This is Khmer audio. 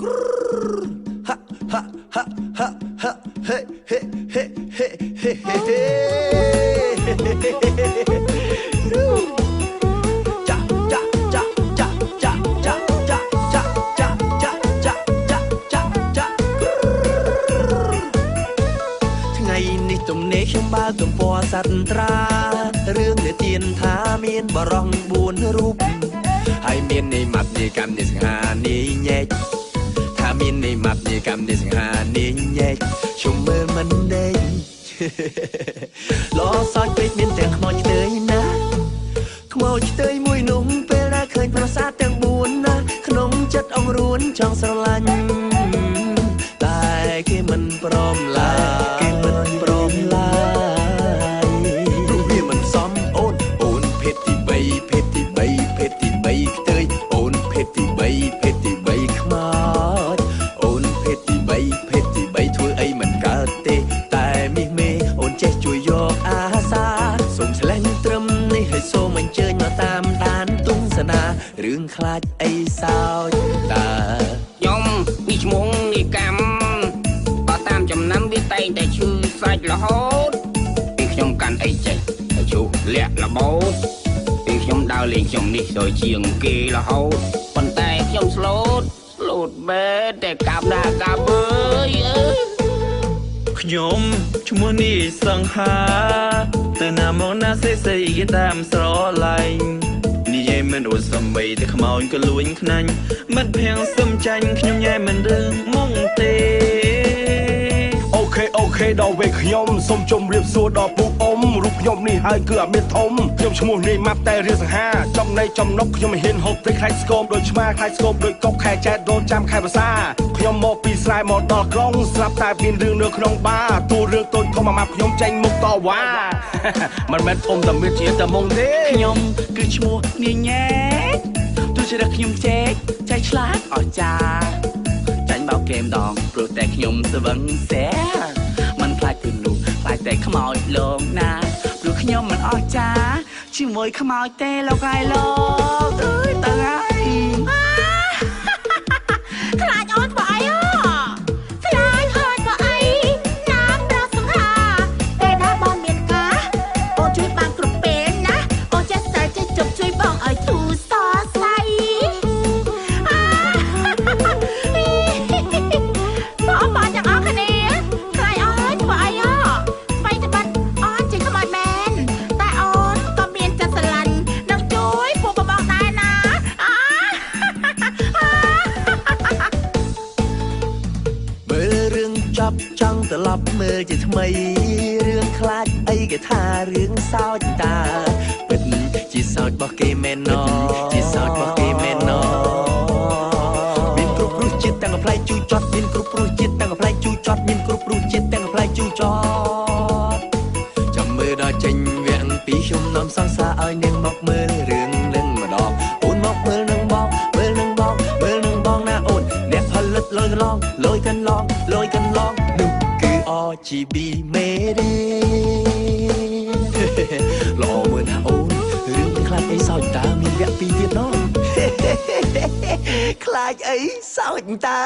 ha ha ha ha ha hey hey hey hey hey hey ja ja ja ja ja ja ja ja ja ja ja ja ja jaថ្ងៃនេះទំនេរខ្ញុំបើកទំព័រសត្រារឿងនិទានថាមានបរោះ4រូបហើយមាននៃម៉ាត់នៃកម្មនៃសង្ហានៃញែកថាមាននៃម៉ាត់នៃកម្មនៃសង្ហានៃញែកជុំមើលមិនដេញលោសោចពេកមានទាំងខ្មោចខ្ទើយណាខ្មោចខ្ទើយមួយនោះពេលដែលឃើញប្រាសាទទាំង4ណាក្នុងចិត្តអង្រួនចង់ស្រឡាញ់តែគេមិនព្រមឡើយគេមិនព្រមឡើយព្រោះវាមិនសមអូនភេទទី3ភេទទី3ភេទទី3ខ្ទើយអូនភេទទី3ភេទទី3ខ្មោចអូនភេទទី3ភេទទី3ធ្វើអីមិនកើតទេតែមាសមេអូនចេះជួយយកអាសាសូមឆ្លេញត្រឹមនេះឲ្យសូមអញ្ជើញមកតាមដានទុំសនារឿងខ្លាចអីសោចតើខ្ញុំនេះឈ្មោះនេះកម្មបើតាមចំណាំវាតែងតែឈឺសាច់រហូតពេលខ្ញុំកាន់អីចេះតែឈូសលាក់លបោតពេលខ្ញុំដើរលេងខ្ញុំនេះដូចជាងគេរហូតប៉ុន្តែខ្ញុំស្លូតបែរតែកាប់ណាកាប់អើយខ្ញុំឈ្មោះនេះសង្ហាទៅណាមកណាសេសីគេតាមស្រឡាញ់និយាយមិនអួតសំបីតែខ្មោចក៏លួញខ្នាញ់មិនភាំងសឹមចាញ់ខ្ញុំញ៉ែមិនរឿងមុងទេអូខេដល់វេខ្ញុំសូមជម្រាបសួរដល់ពូអ៊ំរូបខ្ញុំនេះហើយគឺអាមេធំខ្ញុំឈ្មោះនេះម៉ាប់តែរៀលសង្ហាចំណៃចំណុកខ្ញុំមិនហ៊ានហូបទេខ្លាចស្គមដូចឆ្មាខ្លាចស្គមដូចកុកខែចែកដូនចាំខែភាសាខ្ញុំមកពីស្រែមកដល់ក្រុងស្រាប់តែមានរឿងនៅក្នុងបារតួរឿងតូចធំអាម៉ាប់ខ្ញុំចេញមុខតវ៉ាមិនមែនធំតែមានជាតែមុងទេខ្ញុំគឺឈ្មោះនាងញ៉ែទោះជាខ្ញុំចែកឆ្លាតអស្ចារ្យចាញ់បោកគេម្ដងព្រោះតែខ្ញុំស្វឹងសែមិនខ្លាចគឺនោះខ្លាចតែខ្មោចលោកណាព្រោះខ្ញុំមិនអស្ចារ្យជាមួយខ្មោចទេលោកហើយលោកអើយទៅហើយខ្លាចអូនធ្វើអីខ្លាចអូនធ្វើអីណាមរកសង្ហាពេលណាបងមានការអូនជួយបានគ្រប់ពេលណាអូនចេះតែចេះជប់ជួយបងឲ្យធូរសរសៃបងបងទាំងអស់គ្នាខ្លាចអូនធ្វើអីស្វ័យត្បិតអូនជាខ្មោចមែនតែអូនក៏មានចិត្តស្រឡាញ់នឹងជួយពួកបងដែរណាមើលរឿងចប់ចង់ត្រឡប់មើលជាថ្មីរឿងខ្លាចអីគេថារឿងសោចតាពិតជាសោចរបស់គេមែនណជាសោចរបស់គេមែនណមានគ្រប់រសជាតិទាំងផ្លែជូរចត់មានគ្រប់រសជាតិទាំងផ្លែជូរចត់មានគ្រប់រសជាតិទាំងផ្លែជូរចត់ចាំមើលដល់ចេញវាំងពីខ្ញុំនាំសង្សារឲ្យនាងមកមើលរឿងនឹងម្ដងអូនមកមើលនឹងបងមើលនឹងបងមើលនឹងបងណាអូនអ្នកផលិតលយកន្លងនោះគឺ RGB មេរីល្អមើលណាអូនរឿងខ្លាចអីសោចតាមានវគ្គ2ទៀតណោះខ្លាចអីសោចតា